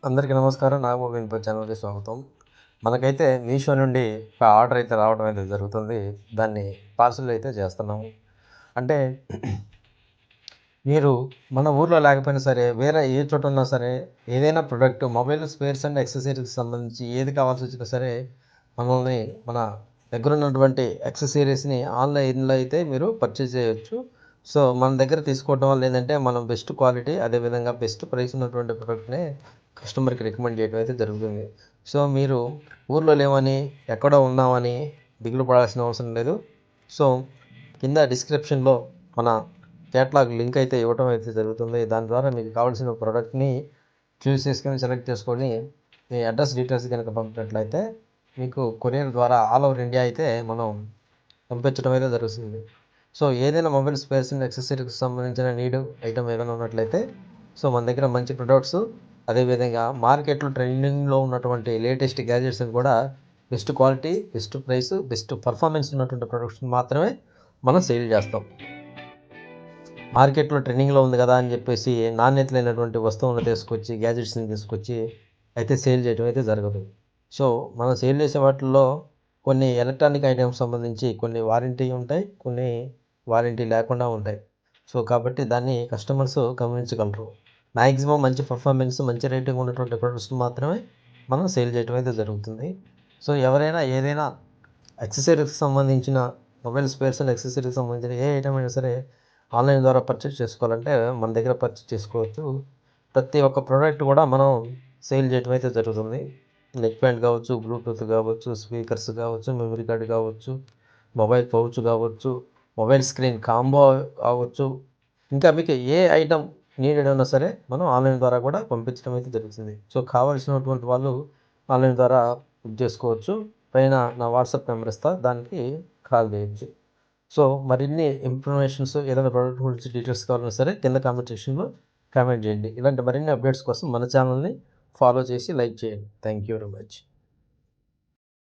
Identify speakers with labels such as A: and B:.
A: అందరికీ నమస్కారం. నాగబాబు ఇన్ఫో ఛానల్‌కి స్వాగతం. మనకైతే మీషో నుండి ఒక ఆర్డర్ అయితే రావడం అయితే జరుగుతుంది. దాన్ని పార్సెల్ అయితే చేస్తున్నాము. అంటే మీరు మన ఊర్లో లేకపోయినా సరే, వేరే ఏ చోట ఉన్నా సరే, ఏదైనా ప్రొడక్ట్ మొబైల్ స్పేర్స్ అండ్ యాక్సెసరీస్‌కి సంబంధించి ఏది కావాల్సొచ్చినా సరే, మనల్ని మన దగ్గరున్నటువంటి యాక్సెసరీస్‌ని ఆన్‌లైన్‌లో అయితే మీరు పర్చేజ్ చేయొచ్చు. సో, మన దగ్గర తీసుకోవడం వల్ల ఏందంటే, మనం బెస్ట్ క్వాలిటీ అదేవిధంగా బెస్ట్ ప్రైస్ ఉన్నటువంటి ప్రొడక్ట్‌నే కస్టమర్‌కి రికమెండ్ చేయడం అయితే జరుగుతుంది. సో, మీరు ఊర్లో లేమని, ఎక్కడో ఉన్నామని దిగులు పడాల్సిన అవసరం లేదు. సో, కింద డిస్క్రిప్షన్‌లో మన క్యాటలాగ్ లింక్ అయితే ఇవ్వడం అయితే జరుగుతుంది. దాని ద్వారా మీకు కావాల్సిన ప్రోడక్ట్‌ని చూస్ చేసుకొని, సెలెక్ట్ చేసుకొని, మీ అడ్రస్ డీటెయిల్స్ గనుక పంపినట్లయితే, మీకు కొరియర్ ద్వారా ఆల్ ఓవర్ ఇండియా అయితే మనం పంపించడం అయితే జరుగుతుంది. సో, ఏదైనా మొబైల్ స్పేర్స్ అండ్ యాక్సెసరీస్‌కి సంబంధించిన ఐటెమ్ ఏదైనా ఉన్నట్లయితే, సో, మన దగ్గర మంచి ప్రొడక్ట్స్ అదేవిధంగా మార్కెట్‌లో ట్రెండింగ్‌లో ఉన్నటువంటి లేటెస్ట్ గ్యాడ్జెట్స్‌ని కూడా best quality, best price, best performance ఉన్నటువంటి ప్రొడక్ట్స్‌ని మాత్రమే మనం సేల్ చేస్తాం. మార్కెట్‌లో ట్రెండింగ్‌లో ఉంది కదా అని చెప్పేసి నాణ్యత లేనటువంటి వస్తువులను తీసుకొచ్చి, గ్యాడ్జెట్స్‌ని తీసుకొచ్చి అయితే సేల్ చేయడం అయితే జరగదు. సో, మనం సేల్ చేసే వాటిల్లో కొన్ని ఎలక్ట్రానిక్ ఐటెమ్స్ సంబంధించి కొన్ని వారంటీ ఉంటాయి. కొన్ని వారంటీ లేకుండా ఉంటాయి. సో, కాబట్టి దాన్ని కస్టమర్స్ గమనించగలరు. మాక్సిమం మంచి పర్ఫార్మెన్స్, మంచి రేటింగ్ ఉన్నటువంటి ప్రొడక్ట్స్‌ని మాత్రమే మనం సేల్ చేయడం అయితే జరుగుతుంది. సో, ఎవరైనా ఏదైనా యాక్సెసరీస్‌కి సంబంధించిన మొబైల్ స్పేర్స్ అండ్ యాక్సెసరీస్‌కి సంబంధించిన ఏ ఐటెమ్ అయినా సరే ఆన్‌లైన్ ద్వారా పర్చేస్ చేసుకోవాలంటే మన దగ్గర పర్చేస్ చేసుకోవచ్చు. ప్రతి ఒక్క ప్రోడక్ట్ కూడా మనం సేల్ చేయడం అయితే జరుగుతుంది. నెక్ బ్యాండ్ కావచ్చు, బ్లూటూత్ కావచ్చు, స్పీకర్స్ కావచ్చు, మెమరీ కార్డ్ కావచ్చు, మొబైల్ పౌచ్ కావచ్చు, మొబైల్ స్క్రీన్ కాంబో కావచ్చు. ఇంకా మీకు ఏ ఐటెమ్ నీడెడ్ ఉన్నా సరే మనం ఆన్‌లైన్ ద్వారా కూడా పంపించడం అయితే జరుగుతుంది. సో, కావాల్సినటువంటి వాళ్ళు ఆన్‌లైన్ ద్వారా బుక్ చేసుకోవచ్చు. పైన నా వాట్సాప్ నెంబర్ ఇస్తా. దానికి కాల్ చేయొచ్చు. సో, మరిన్ని ఇన్ఫర్మేషన్స్ ఏదైనా ప్రోడక్ట్ గురించి డీటెయిల్స్ కావాలన్నా సరే కింద కామెంట్ సెక్షన్‌లో కామెంట్ చేయండి. ఇలాంటి మరిన్ని అప్డేట్స్ కోసం మన ఛానల్‌ని ఫాలో చేసి లైక్ చేయండి. Thank you very much.